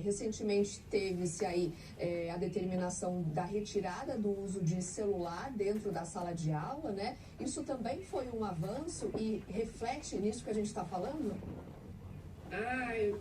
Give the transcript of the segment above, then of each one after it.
recentemente teve-se aí a determinação da retirada do uso de celular dentro da sala de aula, né? Isso também foi um avanço e reflete nisso que a gente está falando?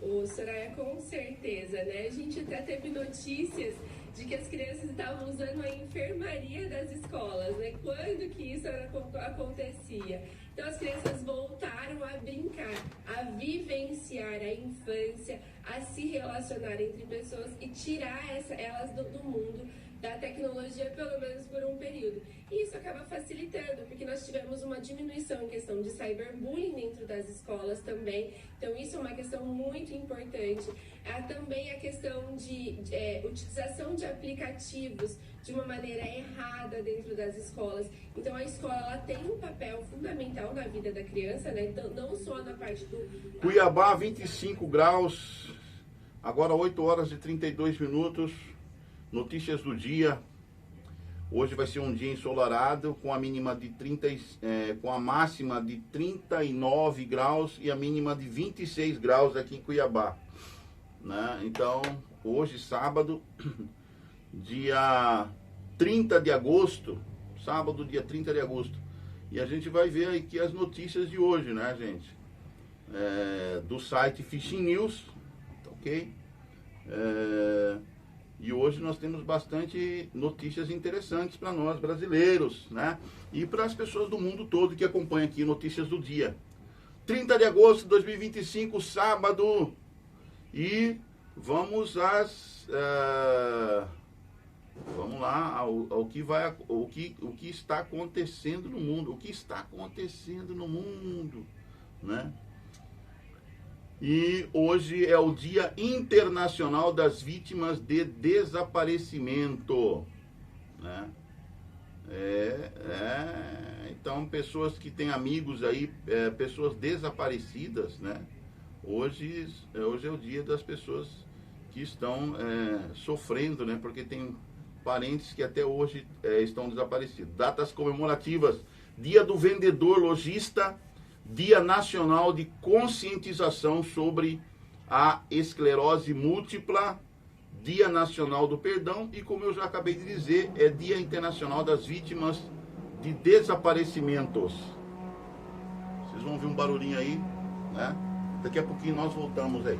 O Soraya, com certeza, né? A gente até teve notícias de que as crianças estavam usando a enfermaria das escolas, né? Quando que isso acontecia? Então as crianças voltaram a brincar, a vivenciar a infância, a se relacionar entre pessoas e tirar elas do mundo da tecnologia, pelo menos por um período. E isso acaba facilitando, porque nós tivemos uma diminuição em questão de cyberbullying dentro das escolas também. Então isso é uma questão muito importante. Há também a questão de utilização de aplicativos de uma maneira errada dentro das escolas. Então a escola ela tem um papel fundamental na vida da criança, né? Então, não só na parte do... Cuiabá, 25 graus, agora 8 horas e 32 minutos. Notícias do dia. Hoje vai ser um dia ensolarado com a mínima de com a máxima de 39 graus e a mínima de 26 graus aqui em Cuiabá, né? Então, hoje sábado, dia 30 de agosto, sábado, dia 30 de agosto. E a gente vai ver aqui as notícias de hoje, né, gente? Do site Fishing News, ok? E hoje nós temos bastante notícias interessantes para nós brasileiros, né? E para as pessoas do mundo todo que acompanham aqui Notícias do Dia. 30 de agosto de 2025, sábado. E vamos vamos lá ao que está acontecendo no mundo. O que está acontecendo no mundo, né? E hoje é o Dia Internacional das Vítimas de Desaparecimento, né? Então, pessoas que têm amigos aí, pessoas desaparecidas, né? Hoje é o dia das pessoas que estão sofrendo, né? Porque tem parentes que até hoje estão desaparecidos. Datas comemorativas: Dia do Vendedor Lojista, Dia Nacional de Conscientização sobre a Esclerose Múltipla, Dia Nacional do Perdão e, como eu já acabei de dizer, é Dia Internacional das Vítimas de Desaparecimentos. Vocês vão ouvir um barulhinho aí, né? Daqui a pouquinho nós voltamos aí.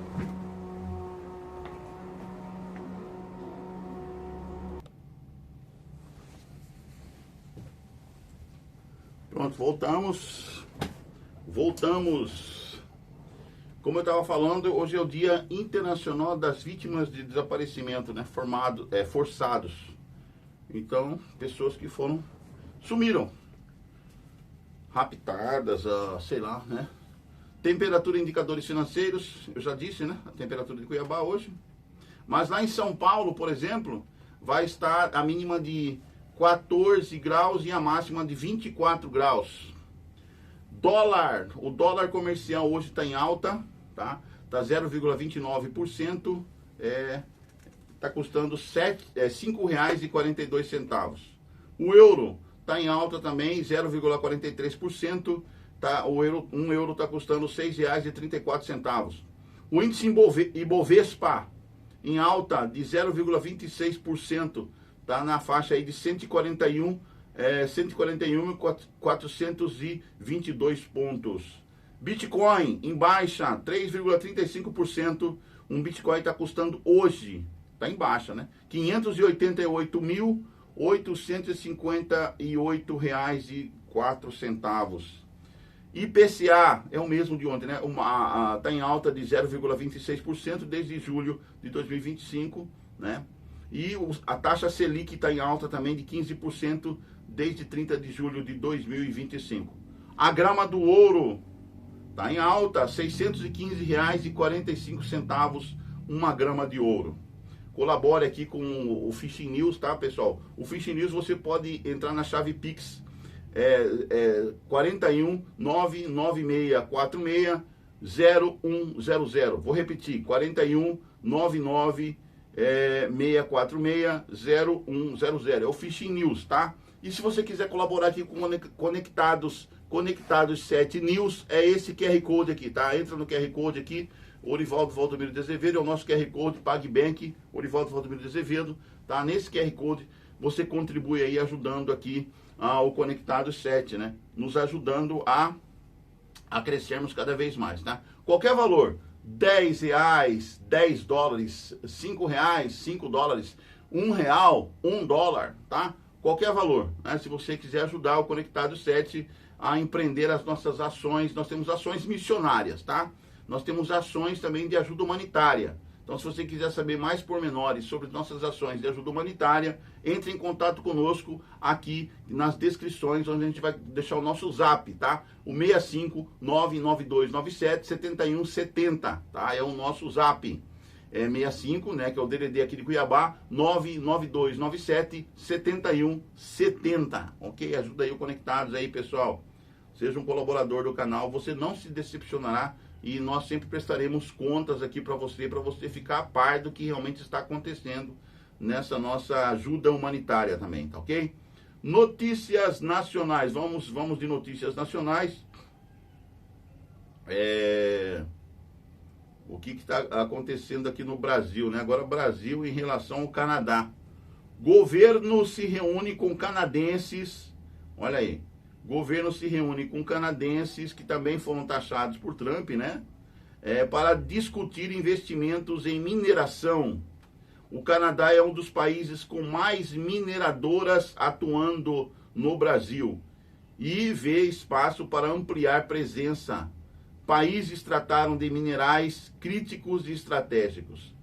Pronto, voltamos. Como eu estava falando, hoje é o Dia Internacional das Vítimas de Desaparecimento, né? Forçados. Então, pessoas que sumiram, raptadas, sei lá, né? Temperatura e indicadores financeiros, eu já disse, né? A temperatura de Cuiabá hoje. Mas lá em São Paulo, por exemplo, vai estar a mínima de 14 graus e a máxima de 24 graus. O dólar comercial hoje está em alta, tá? Está 0,29%, está custando R$ 5,42. O euro está em alta também, 0,43%, tá? Um euro está custando R$ 6,34. O índice Ibovespa em alta de 0,26%, está na faixa aí de 141.422 pontos. Bitcoin em baixa, 3,35%. Um Bitcoin está custando hoje, está em baixa, né? R$ 588.858,04. IPCA é o mesmo de ontem, né? Está em alta de 0,26% desde julho de 2025, né? E a taxa Selic está em alta também de 15% desde 30 de julho de 2025. A grama do ouro está em alta, R$ 615,45 uma grama de ouro. Colabore aqui com o Fishing News, tá, pessoal? O Fishing News você pode entrar na chave Pix 41 99646 0100. Vou repetir, 41 99 646-0100. É o Fishing News, tá? E se você quiser colaborar aqui com Conectados 7 News, é esse QR Code aqui, tá? Entra no QR Code aqui, Orivaldo Valdomiro de Azevedo, é o nosso QR Code, PagBank, Orivaldo Valdomiro de Azevedo, tá? Nesse QR Code você contribui aí ajudando aqui o Conectado 7, né? Nos ajudando a crescermos cada vez mais, tá? Qualquer valor, R$10, $10, R$5, $5, R$1, $1, tá? Qualquer valor, né? Se você quiser ajudar o Conectado 7 a empreender as nossas ações, nós temos ações missionárias, tá? Nós temos ações também de ajuda humanitária. Então, se você quiser saber mais pormenores sobre nossas ações de ajuda humanitária, entre em contato conosco aqui nas descrições, onde a gente vai deixar o nosso zap, tá? O 65 99297 7170, tá? É o nosso zap. É 65, né, que é o DDD aqui de Cuiabá, 99297 7170, ok? Ajuda aí o Conectados aí, pessoal. Seja um colaborador do canal, você não se decepcionará e nós sempre prestaremos contas aqui para você ficar a par do que realmente está acontecendo nessa nossa ajuda humanitária também, tá ok? Notícias nacionais, vamos de notícias nacionais. O que está acontecendo aqui no Brasil, né? Agora Brasil em relação ao Canadá. Governo se reúne com canadenses, olha aí, governo se reúne com canadenses que também foram taxados por Trump, né? Para discutir investimentos em mineração. O Canadá é um dos países com mais mineradoras atuando no Brasil e vê espaço para ampliar presença. Países trataram de minerais críticos e estratégicos.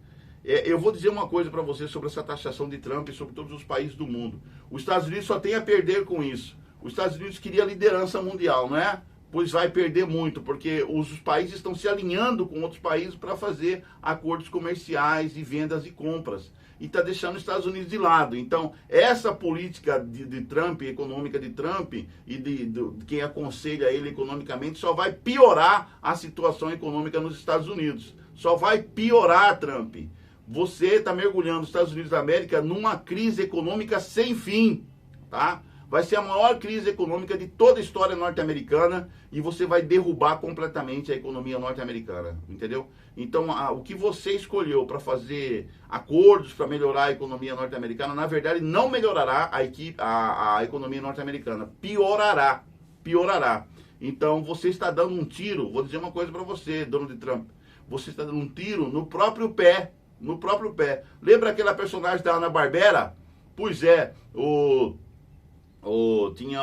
Eu vou dizer uma coisa para você sobre essa taxação de Trump e sobre todos os países do mundo. Os Estados Unidos só tem a perder com isso. Os Estados Unidos queria a liderança mundial, não é? Pois vai perder muito, porque os países estão se alinhando com outros países para fazer acordos comerciais e vendas e compras. E está deixando os Estados Unidos de lado. Então, essa política de Trump, econômica de Trump, e de quem aconselha ele economicamente, só vai piorar a situação econômica nos Estados Unidos. Só vai piorar, Trump. Você está mergulhando os Estados Unidos da América numa crise econômica sem fim, tá? Vai ser a maior crise econômica de toda a história norte-americana e você vai derrubar completamente a economia norte-americana, entendeu? Então, o que você escolheu para fazer acordos para melhorar a economia norte-americana, na verdade, não melhorará a economia norte-americana, piorará. Então, você está dando um tiro, vou dizer uma coisa para você, Donald Trump, você está dando um tiro no próprio pé, Lembra aquela personagem da Hanna-Barbera? Pois é, tinha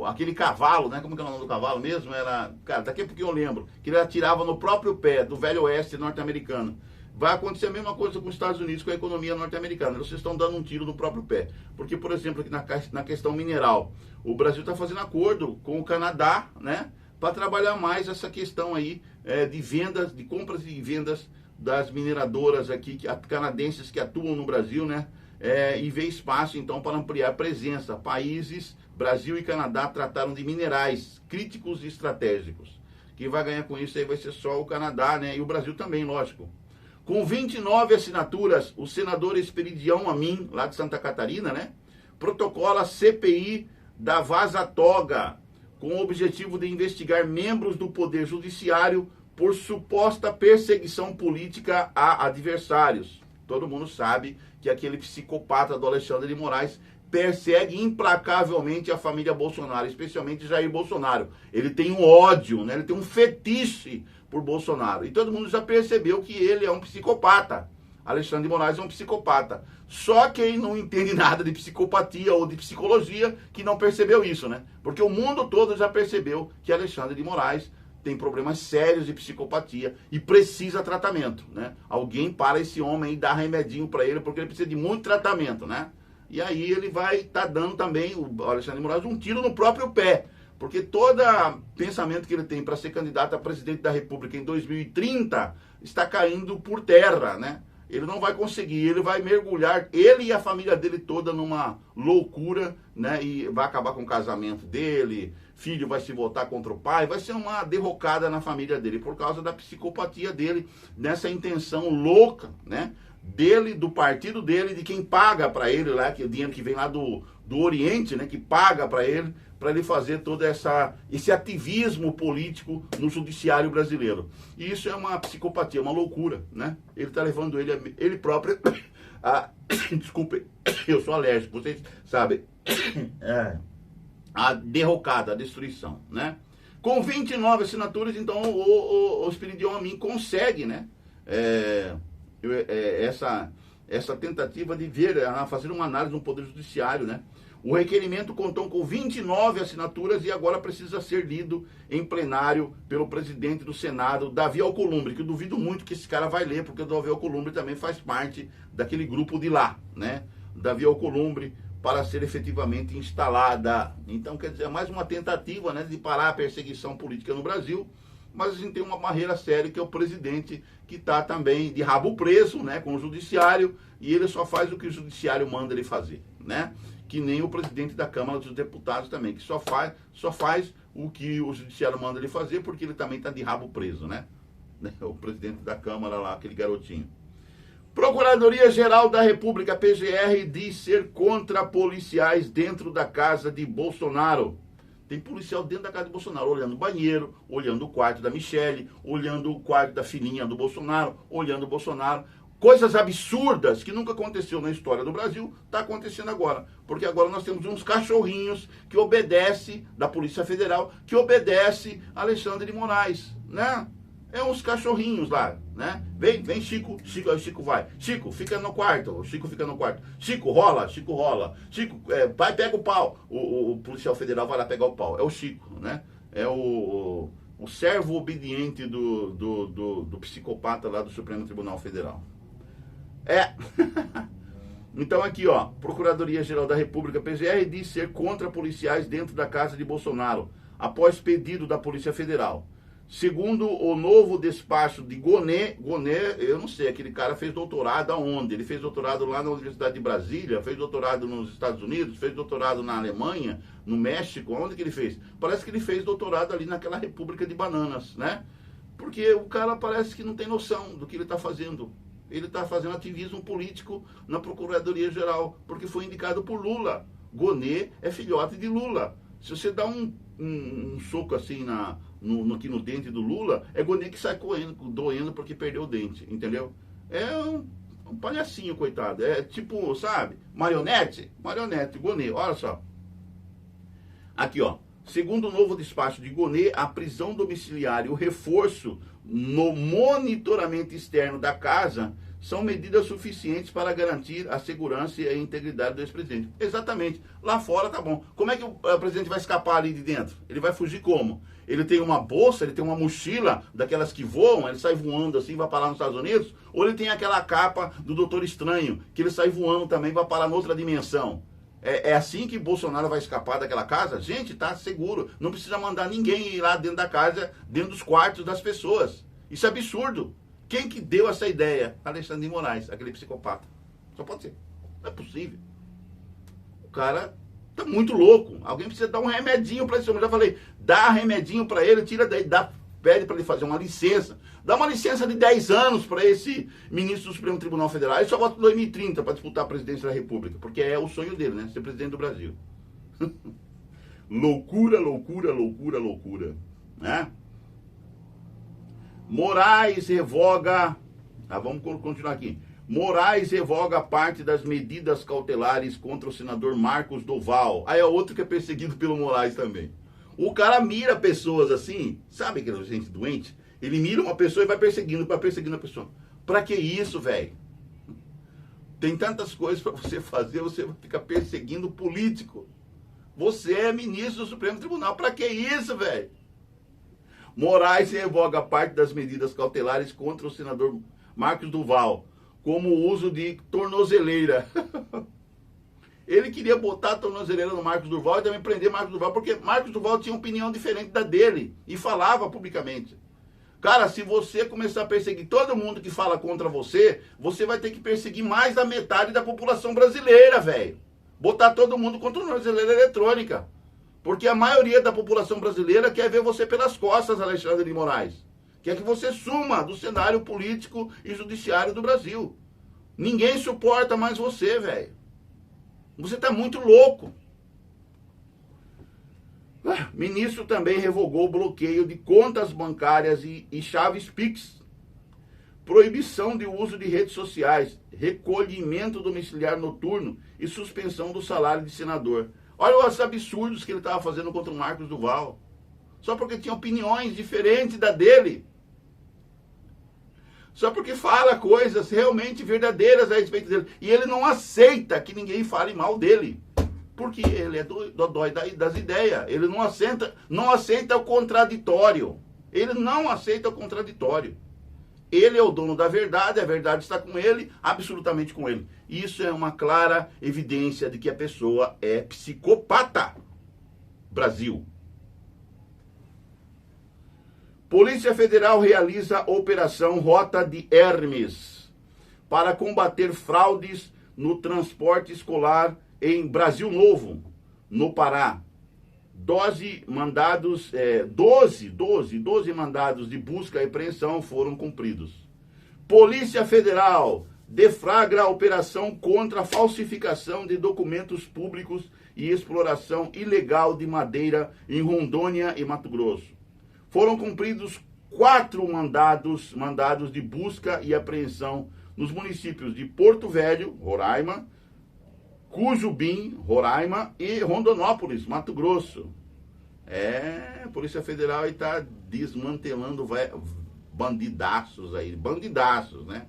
aquele cavalo, né? Como que é o nome do cavalo mesmo? Era, cara, daqui a pouquinho eu lembro, que ele atirava no próprio pé do velho oeste norte-americano. Vai acontecer a mesma coisa com os Estados Unidos, com a economia norte-americana. Vocês estão dando um tiro no próprio pé. Porque, por exemplo, aqui na questão mineral, o Brasil está fazendo acordo com o Canadá, né? Para trabalhar mais essa questão aí de vendas, de compras e vendas das mineradoras aqui, canadenses que atuam no Brasil, né? E vê espaço, então, para ampliar presença. Países, Brasil e Canadá, trataram de minerais críticos e estratégicos. Quem vai ganhar com isso aí vai ser só o Canadá, né? E o Brasil também, lógico. Com 29 assinaturas, o senador Esperidião Amin, lá de Santa Catarina, né? Protocola CPI da Vaza Toga, com o objetivo de investigar membros do Poder Judiciário por suposta perseguição política a adversários. Todo mundo sabe que aquele psicopata do Alexandre de Moraes persegue implacavelmente a família Bolsonaro, especialmente Jair Bolsonaro. Ele tem um ódio, né? Ele tem um fetiche por Bolsonaro. E todo mundo já percebeu que ele é um psicopata. Alexandre de Moraes é um psicopata. Só quem não entende nada de psicopatia ou de psicologia que não percebeu isso, né? Porque o mundo todo já percebeu que Alexandre de Moraes tem problemas sérios de psicopatia e precisa tratamento, né? Alguém para esse homem e dá remedinho para ele, porque ele precisa de muito tratamento, né? E aí ele vai estar dando também, o Alexandre de Moraes, um tiro no próprio pé, porque todo pensamento que ele tem para ser candidato a presidente da República em 2030 está caindo por terra, né? Ele não vai conseguir, ele vai mergulhar, ele e a família dele toda numa loucura, né? E vai acabar com o casamento dele, filho vai se voltar contra o pai, vai ser uma derrocada na família dele, por causa da psicopatia dele, nessa intenção louca, né? Dele, do partido dele, de quem paga para ele lá, que o dinheiro que vem lá do do Oriente, né, que paga para ele fazer todo esse ativismo político no judiciário brasileiro. E isso é uma psicopatia, uma loucura, né? Ele está levando ele próprio a... Desculpe, eu sou alérgico, vocês sabem. A derrocada, a destruição, né? Com 29 assinaturas, então, o Espiridion Amin consegue, né? Essa tentativa de fazer uma análise no Poder Judiciário, né? O requerimento contou com 29 assinaturas e agora precisa ser lido em plenário pelo presidente do Senado, Davi Alcolumbre, que eu duvido muito que esse cara vai ler, porque o Davi Alcolumbre também faz parte daquele grupo de lá, né? Davi Alcolumbre, para ser efetivamente instalada. Então, quer dizer, é mais uma tentativa, né, de parar a perseguição política no Brasil, mas a gente tem uma barreira séria, que é o presidente, que está também de rabo preso, né, com o judiciário, e ele só faz o que o judiciário manda ele fazer, né? Que nem o presidente da Câmara dos Deputados também, que só faz o que o judiciário manda ele fazer, porque ele também está de rabo preso, né? O presidente da Câmara lá, aquele garotinho. Procuradoria-Geral da República, PGR, diz ser contra policiais dentro da casa de Bolsonaro. Tem policial dentro da casa de Bolsonaro, olhando o banheiro, olhando o quarto da Michele, olhando o quarto da filhinha do Bolsonaro, olhando o Bolsonaro. Coisas absurdas que nunca aconteceu na história do Brasil, está acontecendo agora. Porque agora nós temos uns cachorrinhos que obedecem, da Polícia Federal, que obedece a Alexandre de Moraes, né? É uns cachorrinhos lá, né? Vem Chico, aí Chico vai. Chico, fica no quarto, Chico fica no quarto. Chico, rola. Chico, vai, pega o pau. O policial federal vai lá pegar o pau. É o Chico, né? É o servo obediente do psicopata lá do Supremo Tribunal Federal. Então aqui, ó, Procuradoria-Geral da República, PGR, diz ser contra policiais dentro da casa de Bolsonaro, após pedido da Polícia Federal. Segundo o novo despacho de Gonê, eu não sei, aquele cara fez doutorado aonde? Ele fez doutorado lá na Universidade de Brasília, fez doutorado nos Estados Unidos, fez doutorado na Alemanha, no México, onde que ele fez? Parece que ele fez doutorado ali naquela República de Bananas, né? Porque o cara parece que não tem noção do que ele está fazendo. Ele está fazendo ativismo político na Procuradoria-Geral, porque foi indicado por Lula. Gonê é filhote de Lula. Se você dá um soco assim aqui no dente do Lula, é Gonê que sai doendo porque perdeu o dente, entendeu? É um palhacinho, coitado. É tipo, sabe, marionete, Gonê, olha só. Aqui, ó. Segundo o novo despacho de Gonê, a prisão domiciliar e o reforço no monitoramento externo da casa são medidas suficientes para garantir a segurança e a integridade do ex-presidente. Exatamente. Lá fora tá bom. Como é que o presidente vai escapar ali de dentro? Ele vai fugir como? Ele tem uma bolsa, ele tem uma mochila daquelas que voam, ele sai voando assim, vai parar nos Estados Unidos? Ou ele tem aquela capa do Doutor Estranho, que ele sai voando também, vai parar noutra dimensão? É assim que Bolsonaro vai escapar daquela casa? Gente, tá seguro. Não precisa mandar ninguém ir lá dentro da casa, dentro dos quartos das pessoas. Isso é absurdo. Quem que deu essa ideia? Alexandre de Moraes, aquele psicopata. Só pode ser. Não é possível. O cara tá muito louco. Alguém precisa dar um remedinho para esse homem. Eu já falei, dá remedinho para ele, tira daí, pede para ele fazer uma licença. Dá uma licença de 10 anos para esse ministro do Supremo Tribunal Federal. Ele só volta em 2030 para disputar a presidência da República, porque é o sonho dele, né? Ser presidente do Brasil. Loucura, né? Moraes revoga... vamos continuar aqui. Moraes revoga parte das medidas cautelares contra o senador Marcos Doval. Aí é outro que é perseguido pelo Moraes também. O cara mira pessoas assim, sabe aquela gente doente? Ele mira uma pessoa e vai perseguindo a pessoa. Pra que isso, velho? Tem tantas coisas pra você fazer, você vai ficar perseguindo político. Você é ministro do Supremo Tribunal. Pra que isso, velho? Moraes revoga parte das medidas cautelares contra o senador Marcos Duval, como o uso de tornozeleira. Ele queria botar a tornozeleira no Marcos Duval e também prender Marcos Duval, porque Marcos Duval tinha uma opinião diferente da dele e falava publicamente. Cara, se você começar a perseguir todo mundo que fala contra você, você vai ter que perseguir mais da metade da população brasileira, velho. Botar todo mundo com tornozeleira eletrônica. Porque a maioria da população brasileira quer ver você pelas costas, Alexandre de Moraes. Quer que você suma do cenário político e judiciário do Brasil. Ninguém suporta mais você, velho. Você está muito louco. Ministro também revogou o bloqueio de contas bancárias e chaves Pix. Proibição de uso de redes sociais, recolhimento domiciliar noturno e suspensão do salário de senador. Olha os absurdos que ele estava fazendo contra o Marcos Duval. Só porque tinha opiniões diferentes da dele. Só porque fala coisas realmente verdadeiras a respeito dele. E ele não aceita que ninguém fale mal dele. Porque ele é dodói das ideias. Ele não aceita o contraditório. Ele não aceita o contraditório. Ele é o dono da verdade, a verdade está com ele, absolutamente com ele. Isso é uma clara evidência de que a pessoa é psicopata. Brasil. Polícia Federal realiza Operação Rota de Hermes para combater fraudes no transporte escolar em Brasil Novo, no Pará. 12 mandados de busca e apreensão foram cumpridos. Polícia Federal deflagra a operação contra a falsificação de documentos públicos e exploração ilegal de madeira em Rondônia e Mato Grosso. Foram cumpridos 4 mandados de busca e apreensão nos municípios de Porto Velho, Roraima, Cujubim, Roraima e Rondonópolis, Mato Grosso. A Polícia Federal está desmantelando bandidaços aí, né?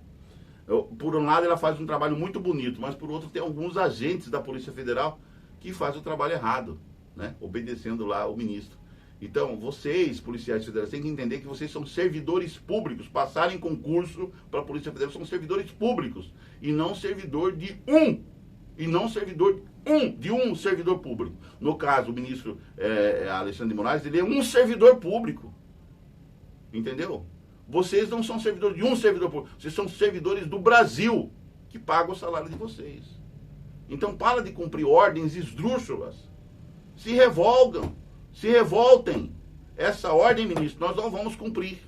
Por um lado ela faz um trabalho muito bonito, mas por outro tem alguns agentes da Polícia Federal que fazem o trabalho errado, né? Obedecendo lá o ministro. Então, vocês, policiais federais, têm que entender que vocês são servidores públicos, passarem concurso para a Polícia Federal, são servidores públicos, e não servidor de um servidor público. No caso, o ministro Alexandre de Moraes, ele é um servidor público. Entendeu? Vocês não são servidores de um servidor público, vocês são servidores do Brasil, que pagam o salário de vocês. Então, para de cumprir ordens esdrúxulas. Se revoltem. Essa ordem, ministro, nós não vamos cumprir.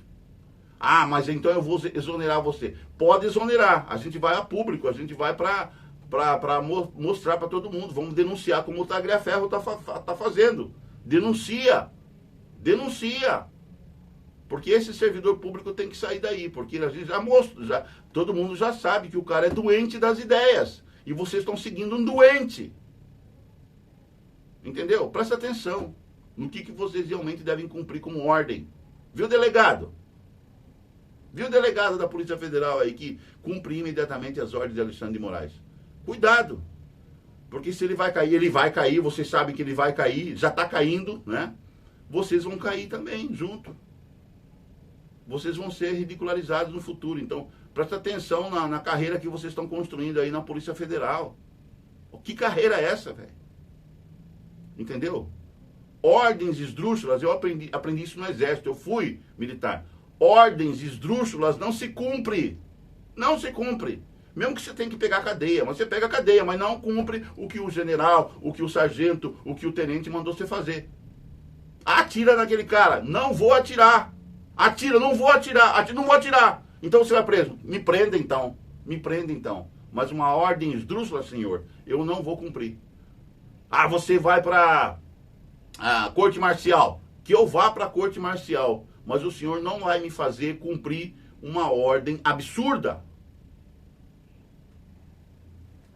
Ah, mas então eu vou exonerar você. Pode exonerar. A gente vai a público, a gente vai para mostrar para todo mundo. Vamos denunciar como o Tagliaferro tá fazendo. Denuncia. Porque esse servidor público tem que sair daí. Porque a gente todo mundo já sabe que o cara é doente das ideias. E vocês estão seguindo um doente. Entendeu? Presta atenção no que vocês realmente devem cumprir como ordem. Viu, delegado? Viu o delegado da Polícia Federal aí que cumpre imediatamente as ordens de Alexandre de Moraes? Cuidado. Porque se ele vai cair, vocês sabem que ele vai cair, já está caindo, né? Vocês vão cair também junto. Vocês vão ser ridicularizados no futuro. Então, presta atenção na carreira que vocês estão construindo aí na Polícia Federal. Que carreira é essa, velho? Entendeu? Ordens esdrúxulas, eu aprendi isso no Exército, eu fui militar. Ordens esdrúxulas não se cumpre. Não se cumpre. Mesmo que você tenha que pegar cadeia, mas você pega a cadeia, mas não cumpre o que o general, o que o sargento, o que o tenente mandou você fazer. Atira naquele cara. Não vou atirar. Atira, não vou atirar. Não vou atirar. Então você vai preso. Me prenda então. Mas uma ordem esdrúxula, senhor, eu não vou cumprir. Ah, você vai para a corte marcial. Que eu vá para a corte marcial. Mas o senhor não vai me fazer cumprir uma ordem absurda.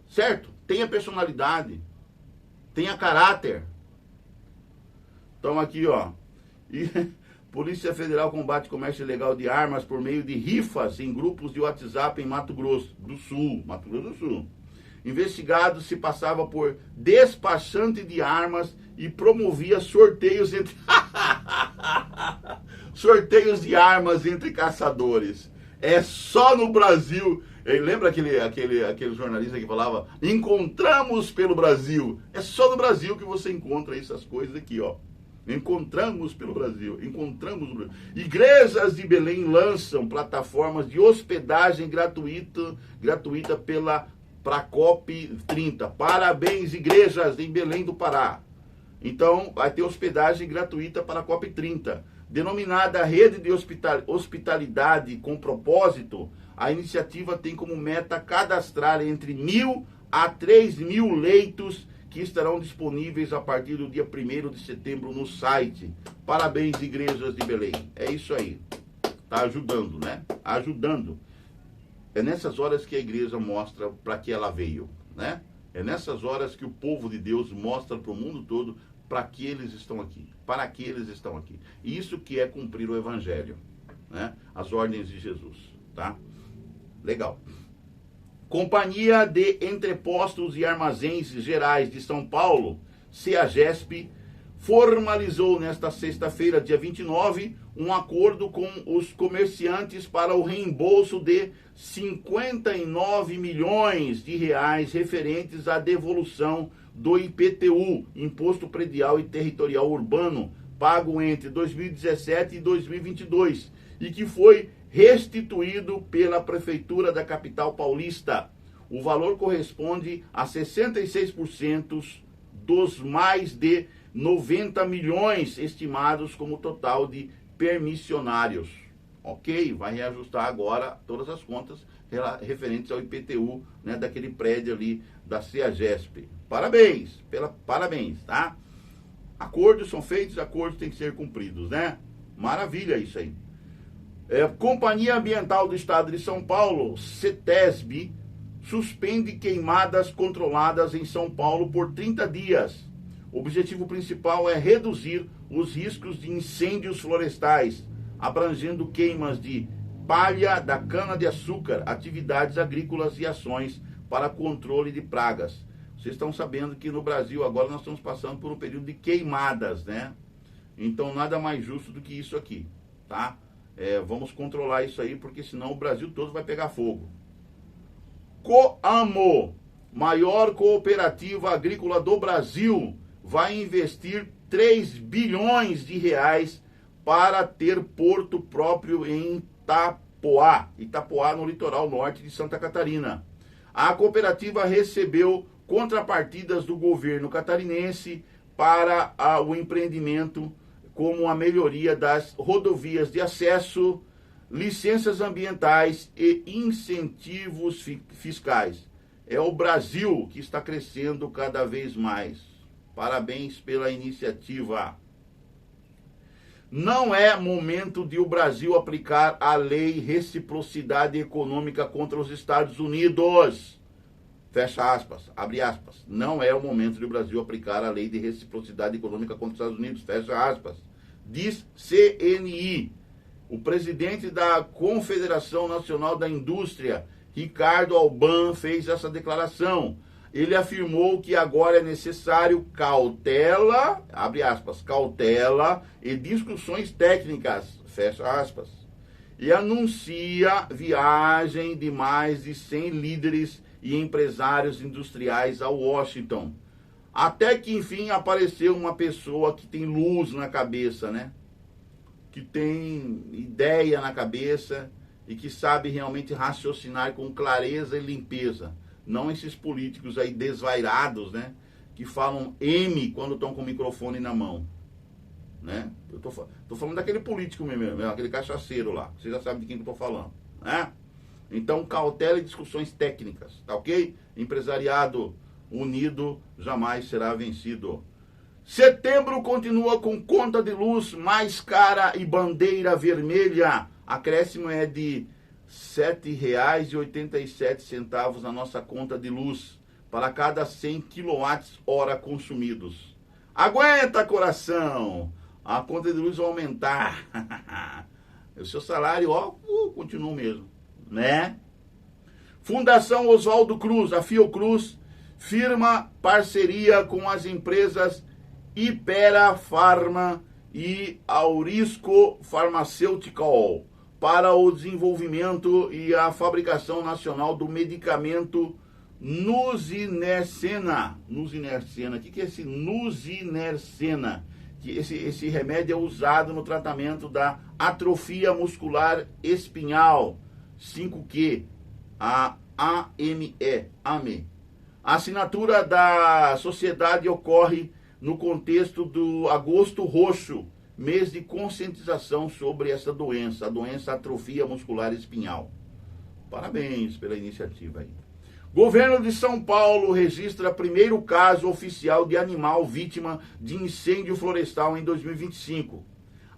Certo? Tenha personalidade. Tenha caráter. Então aqui, ó. Polícia Federal combate comércio ilegal de armas por meio de rifas em grupos de WhatsApp em Mato Grosso do Sul. Investigado se passava por despachante de armas e promovia sorteios entre sorteios de armas entre caçadores. É só no Brasil. Lembra aquele jornalista que falava: encontramos pelo Brasil? É só no Brasil que você encontra essas coisas aqui, ó. Encontramos pelo Brasil. Igrejas de Belém lançam plataformas de hospedagem gratuita para a COP30. Parabéns, igrejas em Belém do Pará. Então, vai ter hospedagem gratuita para a COP30. Denominada Rede de Hospitalidade com Propósito, a iniciativa tem como meta cadastrar entre 1.000 a 3.000 leitos que estarão disponíveis a partir do dia 1º de setembro no site. Parabéns, igrejas de Belém. É isso aí. Tá ajudando, né? Ajudando. É nessas horas que a igreja mostra para que ela veio, né? É nessas horas que o povo de Deus mostra para o mundo todo para que eles estão aqui. Para que eles estão aqui. E isso que é cumprir o evangelho, né? As ordens de Jesus, tá? Legal. Companhia de Entrepostos e Armazéns Gerais de São Paulo, CEAGESP, formalizou nesta sexta-feira, dia 29, um acordo com os comerciantes para o reembolso de 59 milhões de reais referentes à devolução do IPTU, Imposto Predial e Territorial Urbano, pago entre 2017 e 2022, e que foi restituído pela Prefeitura da capital paulista. O valor corresponde a 66% dos mais de 90 milhões estimados como total de permissionários. Ok? Vai reajustar agora todas as contas referentes ao IPTU, né, daquele prédio ali da CEAGESP. Parabéns, parabéns, tá? Acordos são feitos, acordos têm que ser cumpridos, né? Maravilha isso aí. Companhia Ambiental do Estado de São Paulo, CETESB, suspende queimadas controladas em São Paulo por 30 dias. O objetivo principal é reduzir os riscos de incêndios florestais, abrangendo queimas de palha da cana-de-açúcar, atividades agrícolas e ações para controle de pragas. Vocês estão sabendo que no Brasil agora nós estamos passando por um período de queimadas, né? Então nada mais justo do que isso aqui, tá? Vamos controlar isso aí, porque senão o Brasil todo vai pegar fogo. Coamo, maior cooperativa agrícola do Brasil, vai investir 3 bilhões de reais para ter porto próprio em Itapoá, no litoral norte de Santa Catarina. A cooperativa recebeu contrapartidas do governo catarinense para o empreendimento, como a melhoria das rodovias de acesso, licenças ambientais e incentivos fiscais. É o Brasil que está crescendo cada vez mais. Parabéns pela iniciativa. Não é momento de o Brasil aplicar a lei reciprocidade econômica contra os Estados Unidos. Fecha aspas, abre aspas. Não é o momento de o Brasil aplicar a lei de reciprocidade econômica contra os Estados Unidos. Fecha aspas. Diz CNI. O presidente da Confederação Nacional da Indústria, Ricardo Alban, fez essa declaração. Ele afirmou que agora é necessário cautela, abre aspas, cautela e discussões técnicas, fecha aspas. E anuncia viagem de mais de 100 líderes e empresários industriais a Washington. Até que, enfim, apareceu uma pessoa que tem luz na cabeça, né? Que tem ideia na cabeça e que sabe realmente raciocinar com clareza e limpeza. Não esses políticos aí desvairados, né? Que falam M quando estão com o microfone na mão, né? Eu tô falando daquele político mesmo, aquele cachaceiro lá. Vocês já sabem de quem que eu tô falando, né? Então, cautela e discussões técnicas, tá ok? Empresariado unido jamais será vencido. Setembro continua com conta de luz mais cara e bandeira vermelha. Acréscimo é de R$ 7,87 na nossa conta de luz para cada 100 kWh consumidos. Aguenta, coração! A conta de luz vai aumentar. O seu salário, ó, continua o mesmo, né? Fundação Oswaldo Cruz, a Fiocruz, firma parceria com as empresas Ipera Pharma e Aurisco Pharmaceutical para o desenvolvimento e a fabricação nacional do medicamento Nusinercena. Nusinercena, o que é esse Nusinercena? Esse remédio é usado no tratamento da atrofia muscular espinhal, 5Q, a AME. A assinatura da sociedade ocorre no contexto do Agosto Roxo, mês de conscientização sobre essa doença, a doença atrofia muscular espinhal. Parabéns pela iniciativa aí. Governo de São Paulo registra primeiro caso oficial de animal vítima de incêndio florestal em 2025.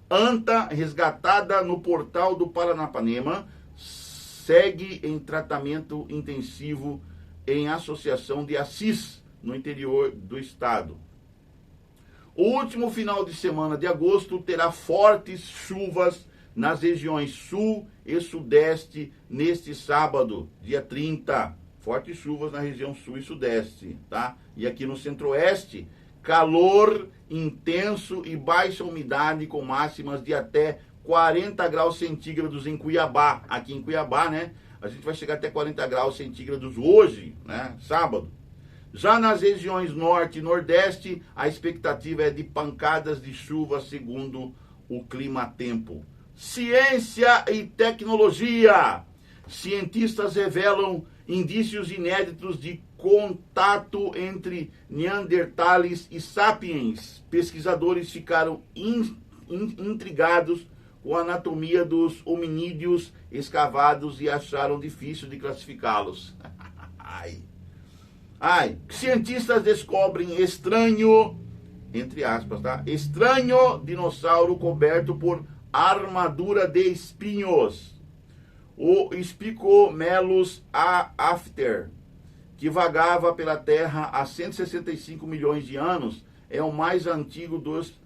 Anta, resgatada no portal do Paranapanema, segue em tratamento intensivo em Associação de Assis, no interior do estado. O último final de semana de agosto terá fortes chuvas nas regiões sul e sudeste neste sábado, dia 30. Fortes chuvas na região sul e sudeste, tá? E aqui no centro-oeste, calor intenso e baixa umidade com máximas de até 40 graus centígrados em Cuiabá. Aqui em Cuiabá, né? A gente vai chegar até 40 graus centígrados hoje, né? Sábado. Já nas regiões norte e nordeste, a expectativa é de pancadas de chuva segundo o clima-tempo. Ciência e tecnologia. Cientistas revelam indícios inéditos de contato entre Neandertales e Sapiens. Pesquisadores ficaram intrigados com a anatomia dos hominídeos escavados e acharam difícil de classificá-los. Cientistas descobrem estranho, entre aspas, tá? Estranho dinossauro coberto por armadura de espinhos. O Spicomelus after, que vagava pela Terra há 165 milhões de anos, é o mais antigo dos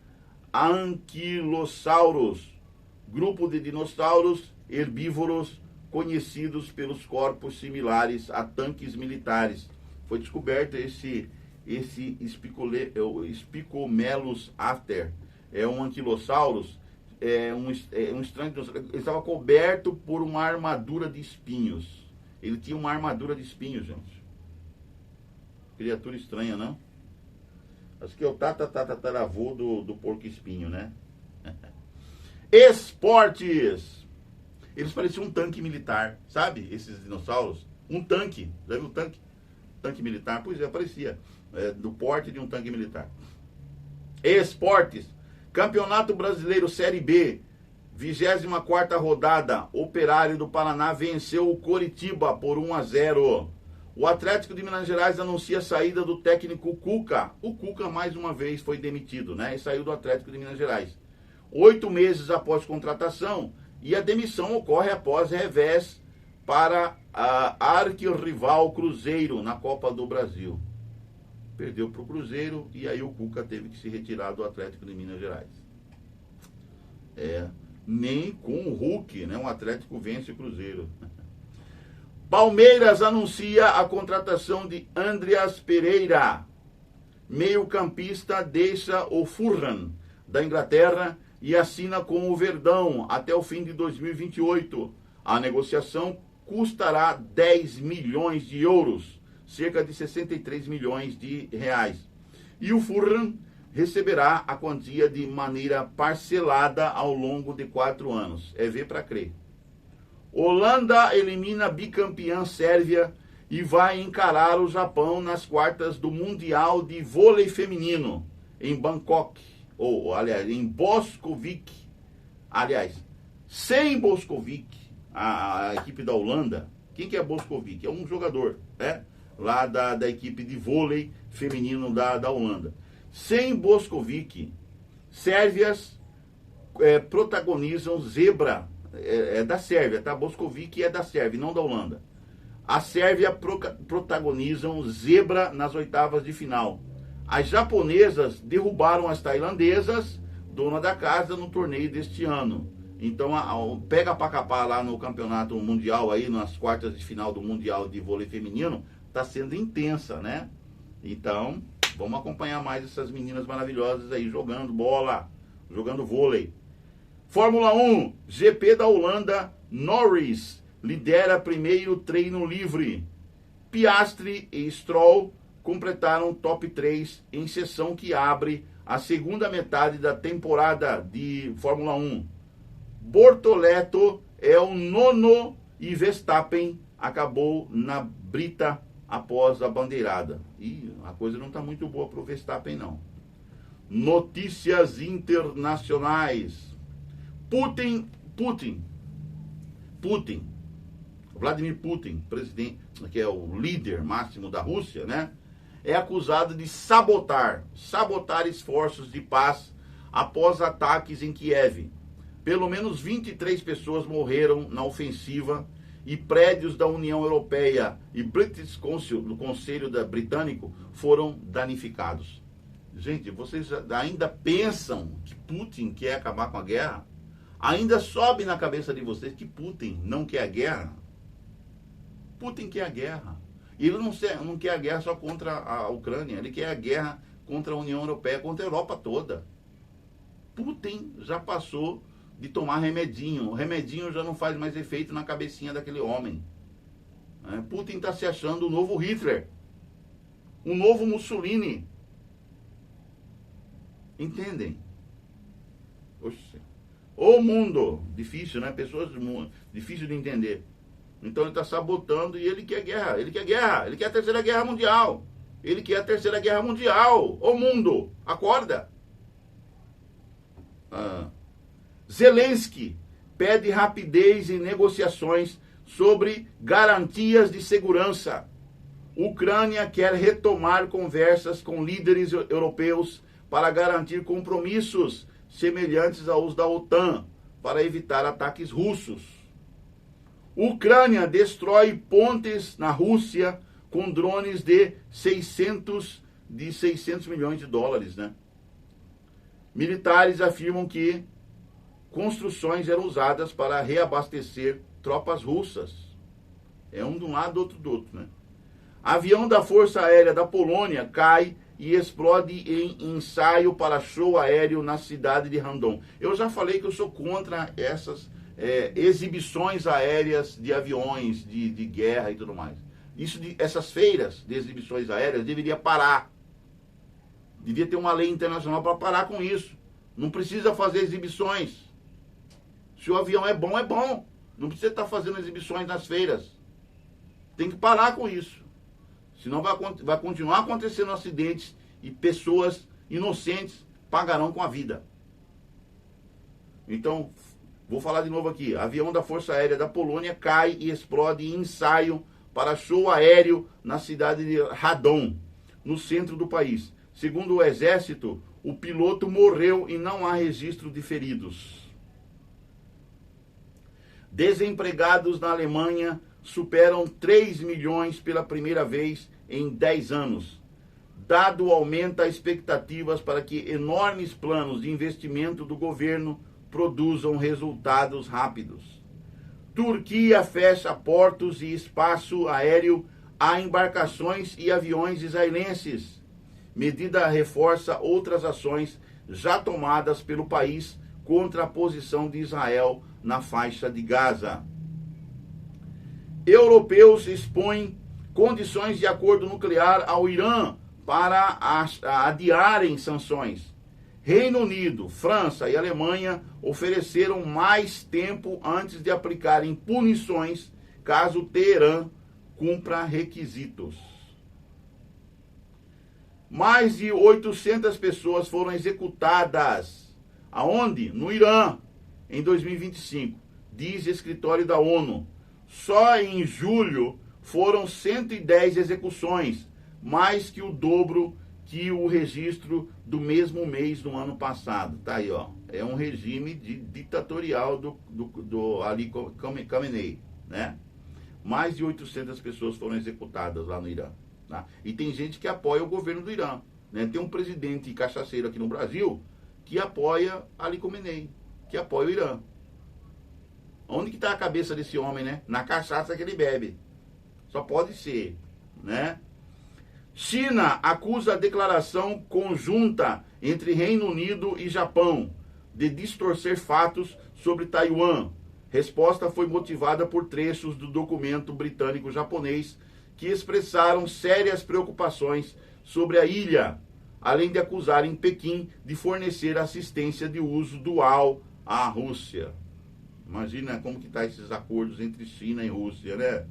anquilossauros, grupo de dinossauros herbívoros conhecidos pelos corpos similares a tanques militares. Foi descoberto esse Spicomelus after, é um anquilossauros, um estranho dinossauro. Ele estava coberto por uma armadura de espinhos. Ele tinha uma armadura de espinhos, gente. Criatura estranha, não? Acho que é o tataravô do porco espinho, né? Esportes. Eles pareciam um tanque militar, sabe? Esses dinossauros. Um tanque. Já viu o tanque? Tanque militar? Pois é, parecia. Do porte de um tanque militar. Esportes. Campeonato Brasileiro Série B. 24ª rodada. Operário do Paraná venceu o Coritiba por 1-0. O Atlético de Minas Gerais anuncia a saída do técnico Cuca. O Cuca, mais uma vez, foi demitido, né? E saiu do Atlético de Minas Gerais. 8 meses após contratação, e a demissão ocorre após revés para a arquirrival Cruzeiro na Copa do Brasil. Perdeu para o Cruzeiro e aí o Cuca teve que se retirar do Atlético de Minas Gerais. Nem com o Hulk, né? Um Atlético vence o Cruzeiro. Palmeiras anuncia a contratação de Andreas Pereira. Meio-campista deixa o Fulham da Inglaterra e assina com o Verdão até o fim de 2028. A negociação custará 10 milhões de euros, cerca de 63 milhões de reais. E o Fulham receberá a quantia de maneira parcelada ao longo de 4 anos. É ver para crer. Holanda elimina bicampeã Sérvia e vai encarar o Japão nas quartas do Mundial de Vôlei Feminino em Bangkok, aliás, em Boskovic. Aliás, sem Boskovic, a equipe da Holanda. Quem que é Boskovic? É um jogador, né? Lá da equipe de vôlei feminino da Holanda. Sem Boskovic, Sérvias protagonizam zebra. É da Sérvia, tá? Boskovic é da Sérvia, não da Holanda. A Sérvia protagonizam zebra nas oitavas de final. As japonesas derrubaram as tailandesas, dona da casa, no torneio deste ano. Então, pega pra capar lá no campeonato mundial, aí nas quartas de final do Mundial de Vôlei Feminino, tá sendo intensa, né? Então, vamos acompanhar mais essas meninas maravilhosas aí, jogando bola, jogando vôlei. Fórmula 1, GP da Holanda, Norris lidera primeiro treino livre. Piastri e Stroll completaram top 3 em sessão que abre a segunda metade da temporada de Fórmula 1. Bortoleto é o 9º e Verstappen acabou na brita após a bandeirada. E a coisa não está muito boa para o Verstappen, não. Notícias internacionais. Putin, Vladimir Putin, presidente, que é o líder máximo da Rússia, né? É acusado de sabotar esforços de paz após ataques em Kiev. Pelo menos 23 pessoas morreram na ofensiva e prédios da União Europeia e British Council, do Conselho Britânico, foram danificados. Gente, vocês ainda pensam que Putin quer acabar com a guerra? Ainda sobe na cabeça de vocês que Putin não quer a guerra? Putin quer a guerra. E ele não quer a guerra só contra a Ucrânia, ele quer a guerra contra a União Europeia, contra a Europa toda. Putin já passou de tomar remedinho. O remedinho já não faz mais efeito na cabecinha daquele homem. Putin está se achando o novo Hitler, o novo Mussolini. Entendem? Oxe. O mundo, difícil, né? Pessoas do mundo, difícil de entender. Então ele está sabotando e ele quer guerra, ele quer guerra, ele quer a terceira guerra mundial. Ele quer a terceira guerra mundial. O mundo, acorda. Zelensky pede rapidez em negociações sobre garantias de segurança. Ucrânia quer retomar conversas com líderes europeus para garantir compromissos semelhantes aos da OTAN para evitar ataques russos. Ucrânia destrói pontes na Rússia com drones de 600 milhões de dólares, né? Militares afirmam que construções eram usadas para reabastecer tropas russas. É um de um lado, outro do outro, né? Avião da Força Aérea da Polônia cai e explode em ensaio para show aéreo na cidade de Randon. Eu já falei que eu sou contra essas exibições aéreas de aviões, de guerra e tudo mais. Essas feiras de exibições aéreas deveria parar. Devia ter uma lei internacional para parar com isso. Não precisa fazer exibições. Se o avião é bom, é bom. Não precisa estar fazendo exibições nas feiras. Tem que parar com isso. Senão vai continuar acontecendo acidentes e pessoas inocentes pagarão com a vida. Então, vou falar de novo aqui. Avião da Força Aérea da Polônia cai e explode em ensaio para show aéreo na cidade de Radom, no centro do país. Segundo o Exército, o piloto morreu e não há registro de feridos. Desempregados na Alemanha superam 3 milhões pela primeira vez em 10 anos. Dado aumenta expectativas para que enormes planos de investimento do governo produzam resultados rápidos. Turquia fecha portos e espaço aéreo a embarcações e aviões israelenses. Medida reforça outras ações já tomadas pelo país contra a posição de Israel na faixa de Gaza. Europeus expõem condições de acordo nuclear ao Irã para adiarem sanções. Reino Unido, França e Alemanha ofereceram mais tempo antes de aplicarem punições caso Teherã cumpra requisitos. Mais de 800 pessoas foram executadas. Aonde? No Irã, em 2025, diz escritório da ONU. Só em julho foram 110 execuções, mais que o dobro que o registro do mesmo mês do ano passado. Tá aí, ó. É um regime ditatorial do Ali Khamenei, né? Mais de 800 pessoas foram executadas lá no Irã. Tá? E tem gente que apoia o governo do Irã, né? Tem um presidente cachaceiro aqui no Brasil que apoia Ali Khamenei, que apoia o Irã. Onde que está a cabeça desse homem, né? Na cachaça que ele bebe. Só pode ser, né? China acusa a declaração conjunta entre Reino Unido e Japão de distorcer fatos sobre Taiwan. Resposta foi motivada por trechos do documento britânico-japonês que expressaram sérias preocupações sobre a ilha, além de acusarem Pequim de fornecer assistência de uso dual à Rússia. Imagina como que estão esses acordos entre China e Rússia, né?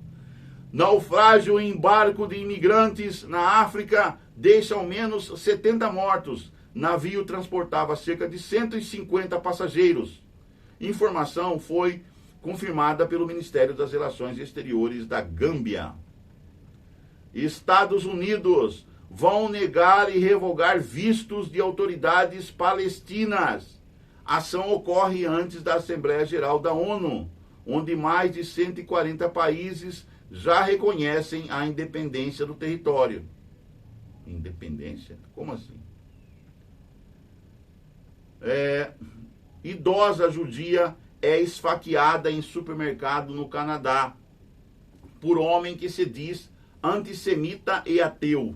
Naufrágio em barco de imigrantes na África deixa ao menos 70 mortos. Navio transportava cerca de 150 passageiros. Informação foi confirmada pelo Ministério das Relações Exteriores da Gâmbia. Estados Unidos vão negar e revogar vistos de autoridades palestinas. A ação ocorre antes da Assembleia Geral da ONU, onde mais de 140 países já reconhecem a independência do território. Independência? Como assim? Idosa judia é esfaqueada em supermercado no Canadá por homem que se diz antissemita e ateu.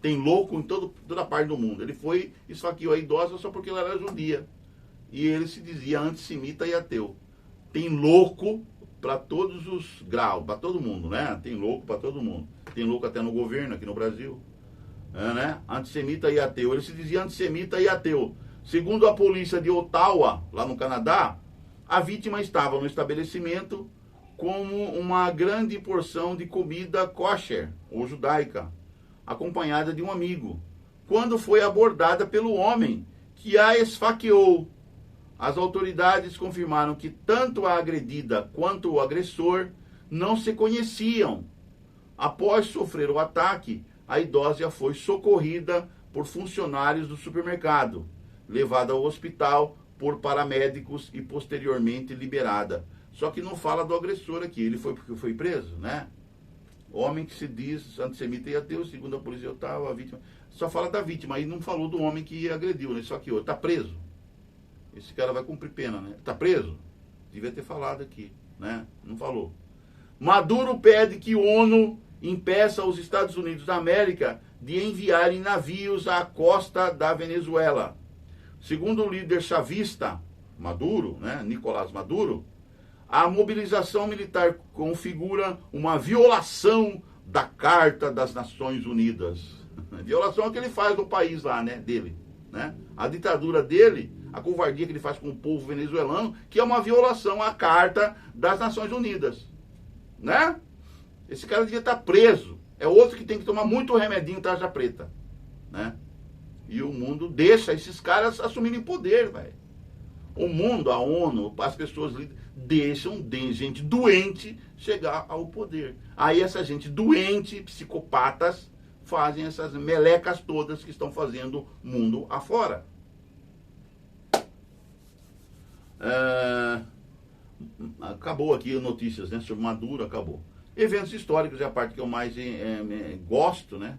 Tem louco em toda parte do mundo. Ele esfaqueou a idosa só porque ela era judia. E ele se dizia antissemita e ateu. Tem louco para todos os graus, para todo mundo, né? Tem louco para todo mundo. Tem louco até no governo, aqui no Brasil. Né? Antissemita e ateu. Ele se dizia antissemita e ateu. Segundo a polícia de Ottawa, lá no Canadá, a vítima estava no estabelecimento como uma grande porção de comida kosher, ou judaica, acompanhada de um amigo, quando foi abordada pelo homem que a esfaqueou. As autoridades confirmaram que tanto a agredida quanto o agressor não se conheciam. Após sofrer o ataque, a idosa foi socorrida por funcionários do supermercado, levada ao hospital por paramédicos e posteriormente liberada. Só que não fala do agressor aqui, ele foi preso, né? Homem que se diz antissemita e ateu, segundo a polícia Ottawa, a vítima. Só fala da vítima, aí não falou do homem que agrediu, né? Só que está preso. Esse cara vai cumprir pena, né? Está preso? Devia ter falado aqui, né? Não falou. Maduro pede que a ONU impeça os Estados Unidos da América de enviarem navios à costa da Venezuela. Segundo o líder chavista, Maduro, né? Nicolás Maduro, a mobilização militar configura uma violação da Carta das Nações Unidas. Violação é que ele faz no país lá, né? Dele, né? A ditadura dele, a covardia que ele faz com o povo venezuelano, que é uma violação à Carta das Nações Unidas, né? Esse cara devia estar preso. É outro que tem que tomar muito remedinho tarja preta, né? E o mundo deixa esses caras assumirem poder, velho. O mundo, a ONU, as pessoas deixam gente doente chegar ao poder. Aí essa gente doente, psicopatas, fazem essas melecas todas que estão fazendo mundo afora. Acabou aqui notícias, né, sobre Maduro, acabou. Eventos históricos é a parte que eu mais gosto, né?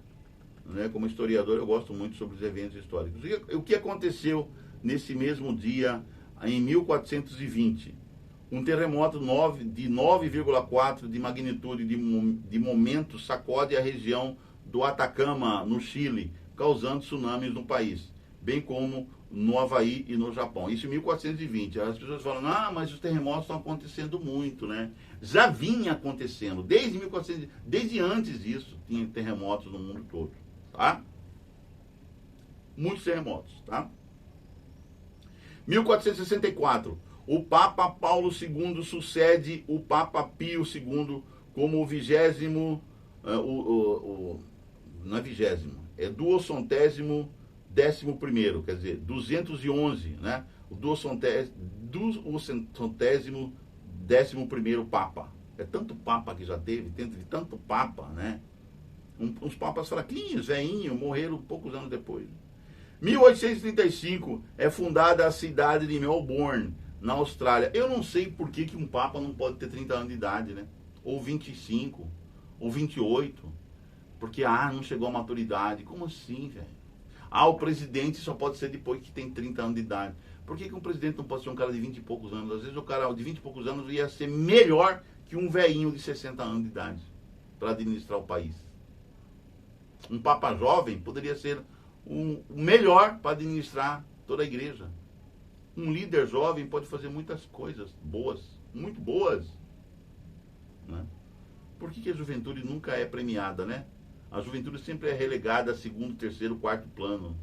Como historiador eu gosto muito sobre os eventos históricos. O que aconteceu nesse mesmo dia, em 1420? Um terremoto de 9,4 de magnitude de momento sacode a região do Atacama, no Chile, causando tsunamis no país, bem como no Havaí e no Japão. Isso em 1420. As pessoas falam, mas os terremotos estão acontecendo muito, né? Já vinha acontecendo, desde antes disso, tinha terremotos no mundo todo, tá? Muitos terremotos, tá? 1464, o Papa Paulo II sucede o Papa Pio II como o 20º, não é 20º, é 211º, quer dizer, 211, né? O 211º Papa. É tanto Papa que já teve tanto Papa, né? Uns papas fraquinhos, velhinhos, morreram poucos anos depois. 1835 é fundada a cidade de Melbourne, na Austrália. Eu não sei por que um papa não pode ter 30 anos de idade, né? Ou 25, ou 28. Porque, não chegou à maturidade. Como assim, velho? O presidente só pode ser depois que tem 30 anos de idade. Por que um presidente não pode ser um cara de 20 e poucos anos? Às vezes o cara de 20 e poucos anos ia ser melhor que um velhinho de 60 anos de idade para administrar o país. Um papa jovem poderia ser o melhor para administrar toda a igreja. Um líder jovem pode fazer muitas coisas boas, muito boas, né? Por que a juventude nunca é premiada, né? A juventude sempre é relegada a segundo, terceiro, quarto plano.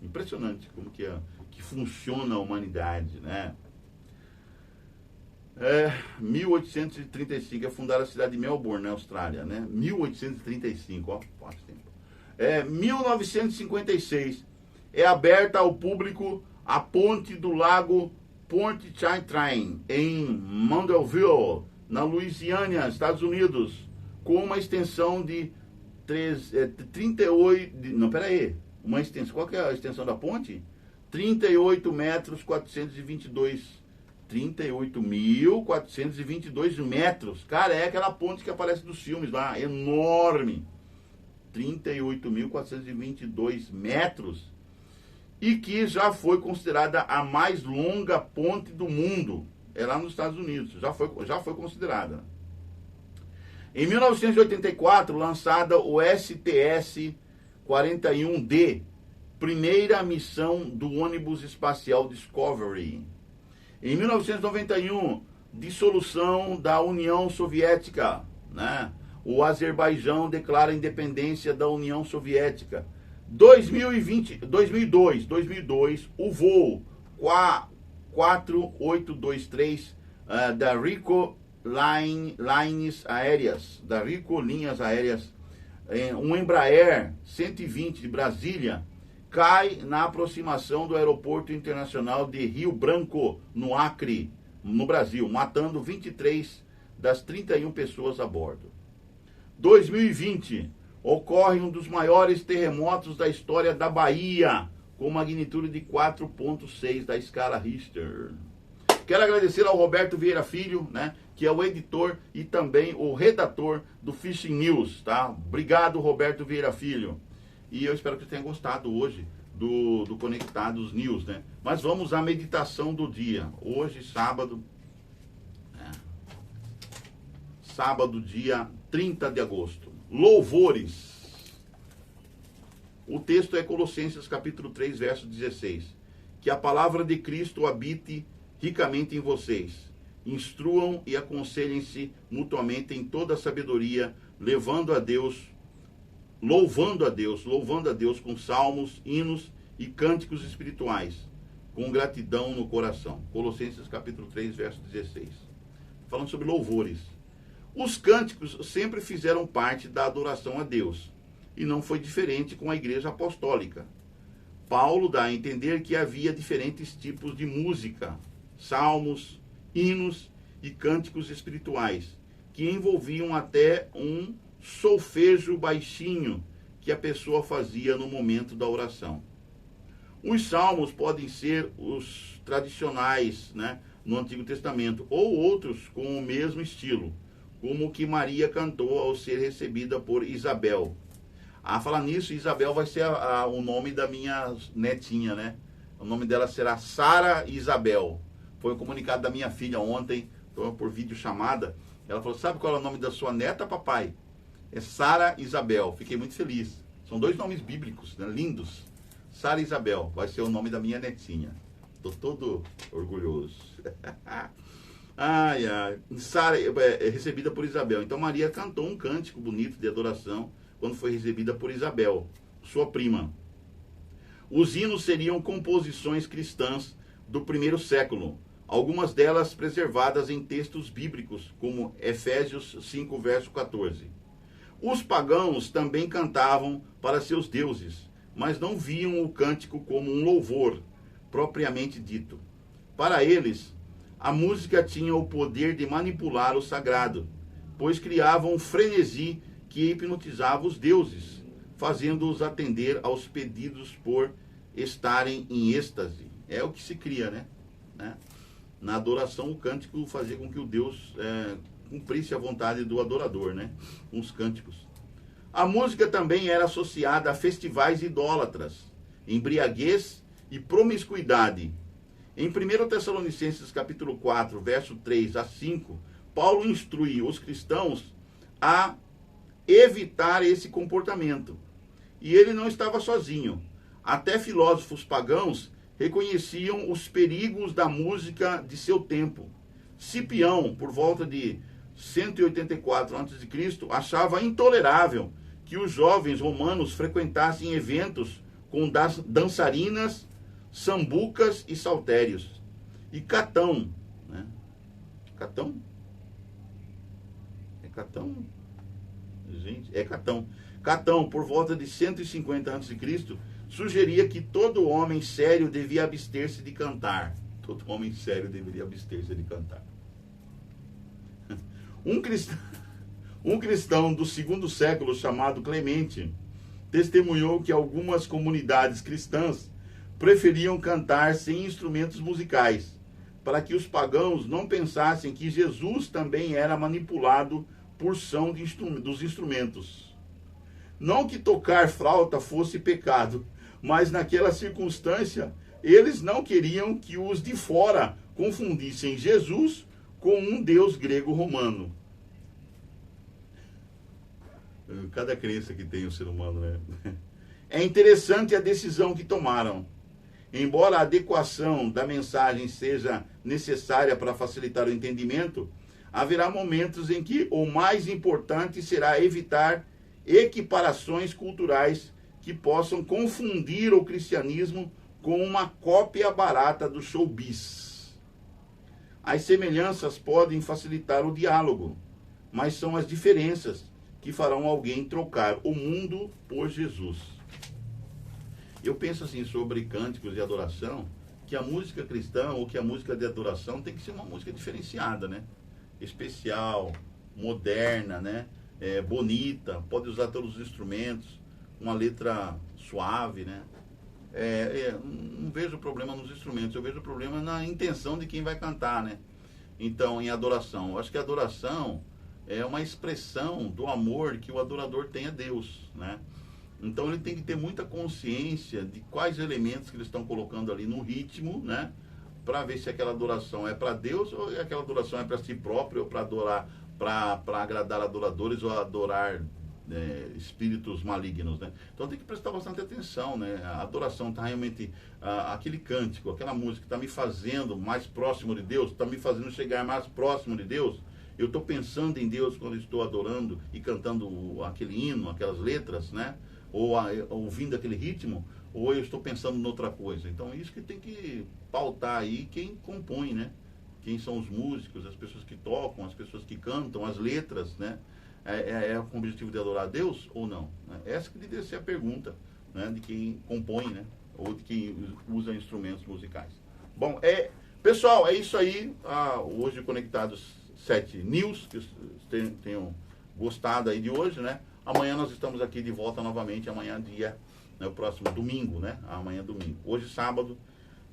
Impressionante como que funciona a humanidade, né? 1835 é fundada a cidade de Melbourne, na Austrália, né? 1835, faz tempo. 1956 é aberta ao público a ponte do Lago Pointe-Chartrain, em Mandeville, na Louisiana, Estados Unidos, com uma extensão de 38... Não, peraí. Uma extensão, qual que é a extensão da ponte? 38 metros 422. 38.422 metros. Cara, é aquela ponte que aparece nos filmes lá, enorme. 38.422 metros. E que já foi considerada a mais longa ponte do mundo. É lá nos Estados Unidos, já foi considerada. Em 1984, lançada o STS-41D, primeira missão do ônibus espacial Discovery. Em 1991, dissolução da União Soviética, né? O Azerbaijão declara a independência da União Soviética. 2002, o voo 4823 da Rico Lines Aéreas, um Embraer 120 de Brasília, cai na aproximação do Aeroporto Internacional de Rio Branco, no Acre, no Brasil, matando 23 das 31 pessoas a bordo. 2020, ocorre um dos maiores terremotos da história da Bahia, com magnitude de 4,6 da escala Richter. Quero agradecer ao Roberto Vieira Filho, né, que é o editor e também o redator do Fishing News, tá? Obrigado, Roberto Vieira Filho. E eu espero que você tenha gostado hoje do Conectados News, né? Mas vamos à meditação do dia. Hoje, sábado, dia 30 de agosto. Louvores. O texto é Colossenses capítulo 3, verso 16. Que a palavra de Cristo habite ricamente em vocês. Instruam e aconselhem-se mutuamente em toda a sabedoria, louvando a Deus com salmos, hinos e cânticos espirituais, com gratidão no coração. Colossenses capítulo 3, verso 16. Falando sobre louvores. Os cânticos sempre fizeram parte da adoração a Deus, e não foi diferente com a igreja apostólica. Paulo dá a entender que havia diferentes tipos de música, salmos, hinos e cânticos espirituais, que envolviam até um solfejo baixinho que a pessoa fazia no momento da oração. Os salmos podem ser os tradicionais, né, no Antigo Testamento, ou outros com o mesmo estilo, como o que Maria cantou ao ser recebida por Isabel. Falar nisso, Isabel vai ser o nome da minha netinha, né? O nome dela será Sara Isabel. Foi um comunicado da minha filha ontem, por videochamada. Ela falou, sabe qual é o nome da sua neta, papai? É Sara Isabel. Fiquei muito feliz. São dois nomes bíblicos, né? Lindos. Sara Isabel vai ser o nome da minha netinha. Estou todo orgulhoso. Sara é recebida por Isabel. Então Maria cantou um cântico bonito de adoração quando foi recebida por Isabel, sua prima. Os hinos seriam composições cristãs do primeiro século, algumas delas preservadas em textos bíblicos, como Efésios 5, verso 14. Os pagãos também cantavam para seus deuses, mas não viam o cântico como um louvor, propriamente dito. Para eles, a música tinha o poder de manipular o sagrado, pois criava um frenesi que hipnotizava os deuses, fazendo-os atender aos pedidos por estarem em êxtase. É o que se cria, né? Na adoração, o cântico fazia com que o Deus cumprisse a vontade do adorador, né? Com os cânticos. A música também era associada a festivais idólatras, embriaguez e promiscuidade. Em 1 Tessalonicenses capítulo 4, verso 3 a 5, Paulo instrui os cristãos a evitar esse comportamento. E ele não estava sozinho. Até filósofos pagãos reconheciam os perigos da música de seu tempo. Cipião, por volta de 184 a.C., achava intolerável que os jovens romanos frequentassem eventos com dançarinas, sambucas e saltérios. E Catão, né? Catão? É Catão? Gente, é Catão. Catão, por volta de 150 a.C., sugeria que todo homem sério devia abster-se de cantar. Todo homem sério deveria abster-se de cantar. Um cristão do segundo século chamado Clemente testemunhou que algumas comunidades cristãs preferiam cantar sem instrumentos musicais, para que os pagãos não pensassem que Jesus também era manipulado por som dos instrumentos. Não que tocar flauta fosse pecado, mas naquela circunstância, eles não queriam que os de fora confundissem Jesus com um deus grego-romano. Cada crença que tem o ser humano, né? É interessante a decisão que tomaram. Embora a adequação da mensagem seja necessária para facilitar o entendimento, haverá momentos em que o mais importante será evitar equiparações culturais que possam confundir o cristianismo com uma cópia barata do showbiz. As semelhanças podem facilitar o diálogo, mas são as diferenças que farão alguém trocar o mundo por Jesus. Eu penso assim sobre cânticos de adoração, que a música cristã ou que a música de adoração tem que ser uma música diferenciada, né? Especial, moderna, né? Bonita, pode usar todos os instrumentos, uma letra suave, né? Não vejo problema nos instrumentos, eu vejo problema na intenção de quem vai cantar, né? Então, em adoração, eu acho que a adoração é uma expressão do amor que o adorador tem a Deus, né? Então ele tem que ter muita consciência de quais elementos que eles estão colocando ali no ritmo, né? Para ver se aquela adoração é para Deus ou aquela adoração é para si próprio, ou para adorar, para agradar adoradores ou adorar espíritos malignos, né? Então tem que prestar bastante atenção, né? A adoração está realmente, aquele cântico, aquela música está me fazendo mais próximo de Deus, está me fazendo chegar mais próximo de Deus. Eu estou pensando em Deus quando estou adorando e cantando aquele hino, aquelas letras, né? Ou ouvindo aquele ritmo, ou eu estou pensando em outra coisa. Então, isso que tem que pautar aí quem compõe, né? Quem são os músicos, as pessoas que tocam, as pessoas que cantam, as letras, né? Com o objetivo de adorar a Deus ou não? Né? Essa que deveria ser a pergunta, né? De quem compõe, né? Ou de quem usa instrumentos musicais. Bom, pessoal, é isso aí. Hoje Conectados 7 News, que tenham gostado aí de hoje, né? Amanhã nós estamos aqui de volta novamente, amanhã o próximo domingo, né? Amanhã domingo. Hoje sábado,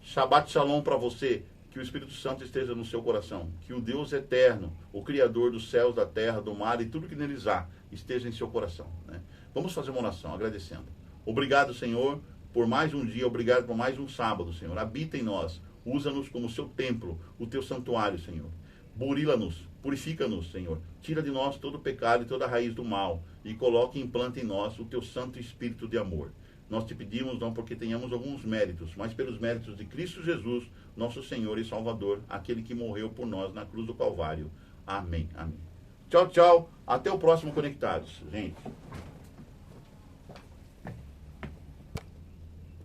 Shabbat Shalom para você, que o Espírito Santo esteja no seu coração, que o Deus eterno, o Criador dos céus, da terra, do mar e tudo que neles há, esteja em seu coração, né? Vamos fazer uma oração, agradecendo. Obrigado, Senhor, por mais um dia, obrigado por mais um sábado, Senhor. Habita em nós, usa-nos como seu templo, o teu santuário, Senhor. Burila-nos, purifica-nos, Senhor. Tira de nós todo o pecado e toda a raiz do mal e coloque e implanta em nós o teu santo espírito de amor. Nós te pedimos não porque tenhamos alguns méritos, mas pelos méritos de Cristo Jesus, nosso Senhor e Salvador, aquele que morreu por nós na cruz do Calvário. Amém. Amém. Tchau, tchau. Até o próximo Conectados, gente.